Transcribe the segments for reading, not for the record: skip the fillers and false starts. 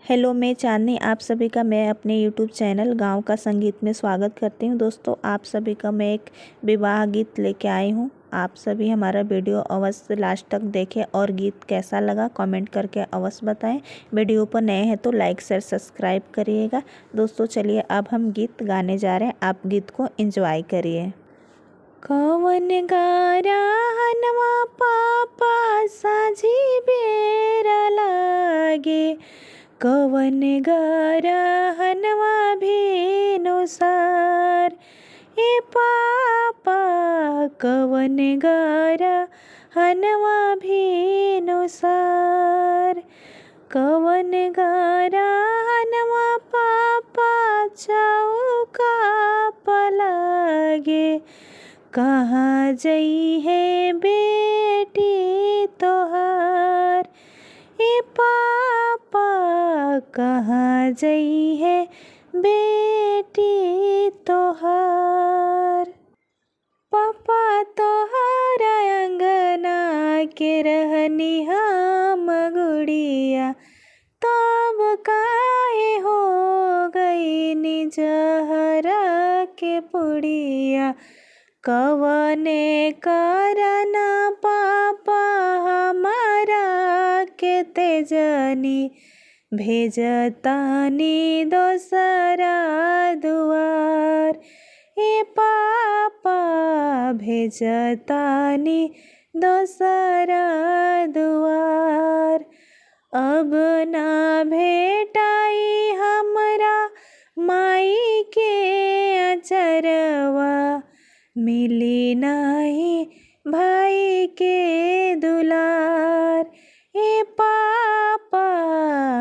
Hello, मैं चांदनी आप सभी का मैं अपने यूट्यूब चैनल गांव का संगीत में स्वागत करती हूं। दोस्तों, आप सभी का मैं एक विवाह गीत लेके आई हूं। आप सभी हमारा वीडियो अवश्य लास्ट तक देखें और गीत कैसा लगा कमेंट करके अवश्य बताएं। वीडियो पर नए हैं तो लाइक शेयर सब्सक्राइब करिएगा। दोस्तों चलिए अब हम गीत गाने जा रहे हैं, आप गीत को एंजॉय करिए। कवन गारा हनवा पापा साझी बेरा लागे, कवन गारा हनवा भेनुसार ए पापा, कवन गारा हनवा भेनुसार, कवन गारा हनवा पापा चौका पलागे, कहाँ जई है बेटी तोहार ए पापा, कहाँ जई है बेटी तोहार। पापा तोहार अंगना के रहनी हम गुड़िया, तब काहे हो गई निजहरा के पुड़िया, कवने करना पापा हमारा के तेजनी, भेजतानी दोसरा दुआर ए पापा, भेजतानी दोसरा दुआर। अब ना भेटाई हमरा माई के अचरवा, मिली नाही भाई के दुलार ए पापा,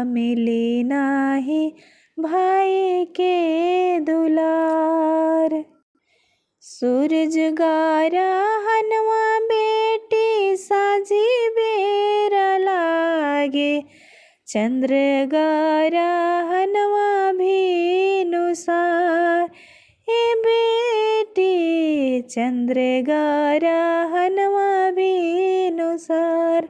मिली नाही भाई के दुलार। सूरज गारा हनवा बेटी साझी बेरा लागे, चंद्र गारा हनवा भेनुसार ए बेटी, चंद्र गारा हनवा भेनुसार,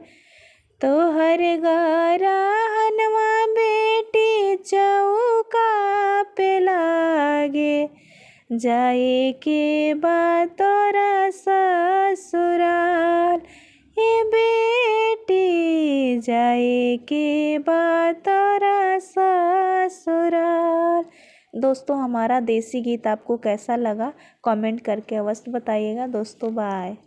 तोहर गारा हनवा बेटी चौका पे लागे, जाए के बाद तोरा ससुराल ए बेटी, जाए के बाद तोरा ससुराल। दोस्तों, हमारा देसी गीत आपको कैसा लगा कमेंट करके अवश्य बताइएगा। दोस्तों बाय।